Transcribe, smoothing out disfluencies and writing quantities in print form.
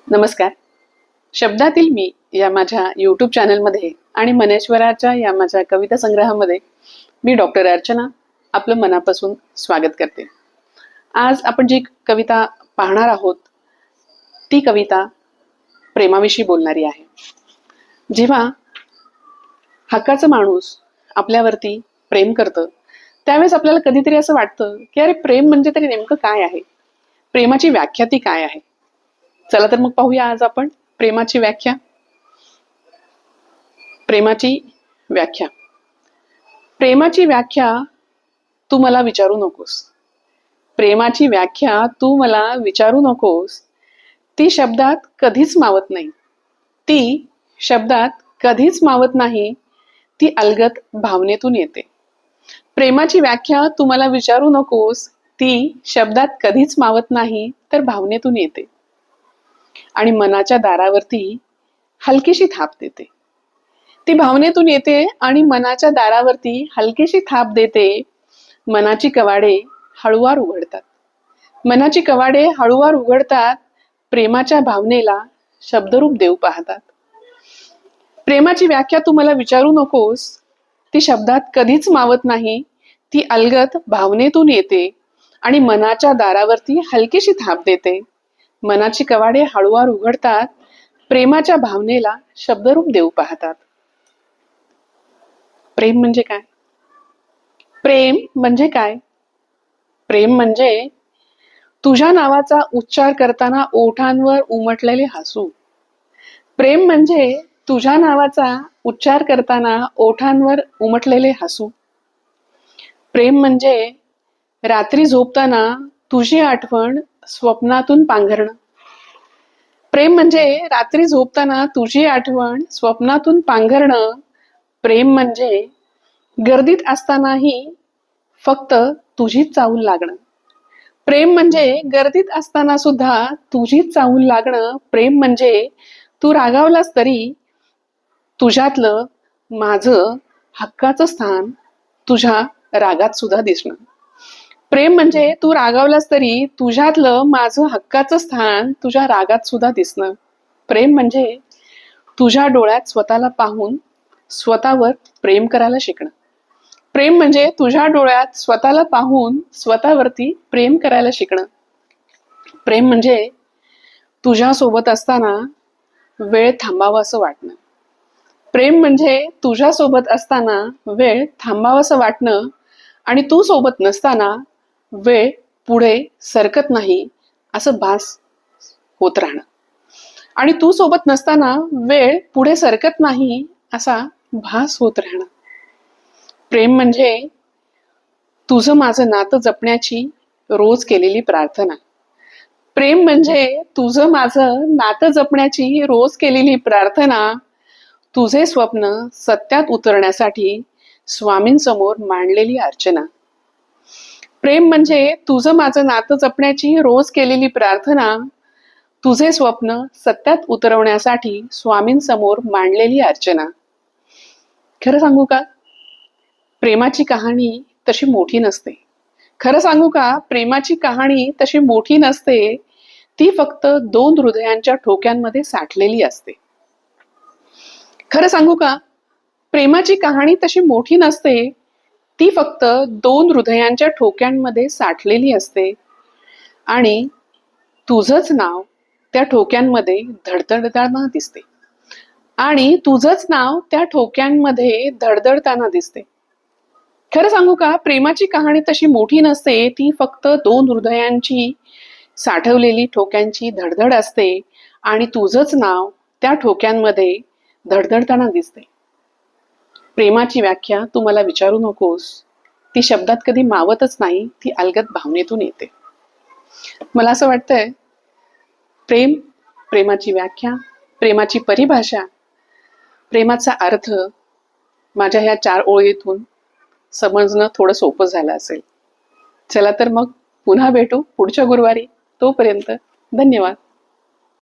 नमस्कार. शब्दातील मी या माझ्या यूट्यूब चॅनलमध्ये आणि मनेश्वराच्या या माझ्या कविता संग्रहामध्ये मी डॉक्टर अर्चना आपलं मनापासून स्वागत करते. आज आपण जी कविता पाहणार आहोत ती कविता प्रेमाविषयी बोलणारी आहे. जेव्हा हक्काचा माणूस आपल्यावरती प्रेम करतं त्यावेळेस आपल्याला कधीतरी असं वाटतं की अरे प्रेम म्हणजे तरी नेमकं काय आहे, प्रेमाची व्याख्या ती काय आहे. चला तर मग पाहूया आज आपण प्रेमाची व्याख्या. प्रेमाची व्याख्या प्रेमाची व्याख्या तू मला विचारू नकोस. प्रेमाची व्याख्या तू मला विचारू नकोस. ती शब्दात कधीच मावत नाही. ती शब्दात कधीच मावत नाही. ती अलगद भावनेतून येते. प्रेमाची व्याख्या तू मला विचारू नकोस. ती शब्दात कधीच मावत नाही तर भावनेतून येते आणि मनाच्या दारावरती हलकीशी थाप देते. ती भावनेतून येते आणि मनाच्या दारावरती हलकीशी थाप देते. मनाची कवाडे हळूवार उघडतात. मनाची कवाडे हळूवार उघडतात. प्रेमाच्या भावनेला शब्दरूप देऊ पाहतात. प्रेमाची व्याख्या तू मला विचारू नकोस. ती शब्दात कधीच मावत नाही. ती अलगद भावनेतून येते आणि मनाच्या दारावरती हलकीशी थाप देते. मनाची कवाडे हळूवार उघडतात. प्रेमाच्या भावनेला शब्दरूप देऊ पाहतात. प्रेम म्हणजे काय? प्रेम म्हणजे काय? प्रेम म्हणजे तुझ्या नावाचा उच्चार करताना ओठांवर उमटलेले हसू. प्रेम म्हणजे तुझ्या नावाचा उच्चार करताना ओठांवर उमटलेले हसू. प्रेम म्हणजे रात्री झोपताना तुझी आठवण स्वप्नातून पांघरणं. प्रेम म्हणजे रात्री झोपताना तुझी आठवण स्वप्नातून पांघरणं. प्रेम म्हणजे गर्दीत असतानाही फक्त तुझीच चाहूल लागणं. प्रेम म्हणजे गर्दीत असताना सुद्धा तुझीच चाहूल लागणं. प्रेम म्हणजे तू रागावलास तरी तुझ्यातलं माझं हक्काचं स्थान तुझ्या रागात सुद्धा दिसणं. प्रेम म्हणजे तू रागावलास तरी तुझ्यातलं माझं हक्काचं स्थान तुझ्या रागात सुद्धा दिसणं. प्रेम म्हणजे तुझ्या डोळ्यात स्वतःला पाहून स्वतःवर प्रेम करायला शिकणं. प्रेम म्हणजे तुझ्या डोळ्यात स्वतःला पाहून स्वतःवरती प्रेम करायला शिकणं. प्रेम म्हणजे तुझ्या सोबत असताना वेळ थांबावा असं वाटणं. प्रेम म्हणजे तुझ्या सोबत असताना वेळ थांबावंसं वाटणं आणि तू सोबत नसताना वेळ पुढे सरकत नाही असं भास होत राहणं. आणि तू सोबत नसताना वेळ पुढे सरकत नाही असा भास होत राहणं. प्रेम म्हणजे तुझं माझं नातं जपण्याची रोज केलेली प्रार्थना. प्रेम म्हणजे तुझं माझं नातं जपण्याची रोज केलेली प्रार्थना. तुझे स्वप्न सत्यात उतरण्यासाठी स्वामींसमोर मांडलेली अर्चना. प्रेम म्हणजे तुझं माझं नातं जपण्याची रोज केलेली प्रार्थना. तुझे स्वप्न सत्यात उतरवण्यासाठी स्वामींसमोर मांडलेली अर्चना. खरं सांगू का, प्रेमाची कहाणी तशी मोठी नसते. खरं सांगू का, प्रेमाची कहाणी तशी मोठी नसते. ती फक्त दोन हृदयांच्या ठोक्यांमध्ये साठलेली असते. खरं सांगू का, प्रेमाची कहाणी तशी मोठी नसते. ती फक्त दोन हृदयांच्या ठोक्यांमध्ये साठलेली असते आणि तुझंच नाव त्या ठोक्यांमध्ये धडधडताना दिसते. आणि तुझंच नाव त्या ठोक्यांमध्ये धडधडताना दिसते. खरं सांगू का, प्रेमाची कहाणी तशी मोठी नसते. ती फक्त दोन हृदयांची साठवलेली ठोक्यांची धडधड असते आणि तुझंच नाव त्या ठोक्यांमध्ये धडधडताना दिसते. प्रेमाची व्याख्या तू मला विचारू नकोस. ती शब्दात कधी मावतच नाही. ती अलगद भावनेतून येते. मला असं वाटतंय प्रेम, प्रेमाची व्याख्या, प्रेमाची परिभाषा, प्रेमाचा अर्थ माझ्या ह्या 4 ओळीतून समजणं थोडं सोपं झालं असेल. चला तर मग पुन्हा भेटू पुढच्या गुरुवारी. तोपर्यंत धन्यवाद.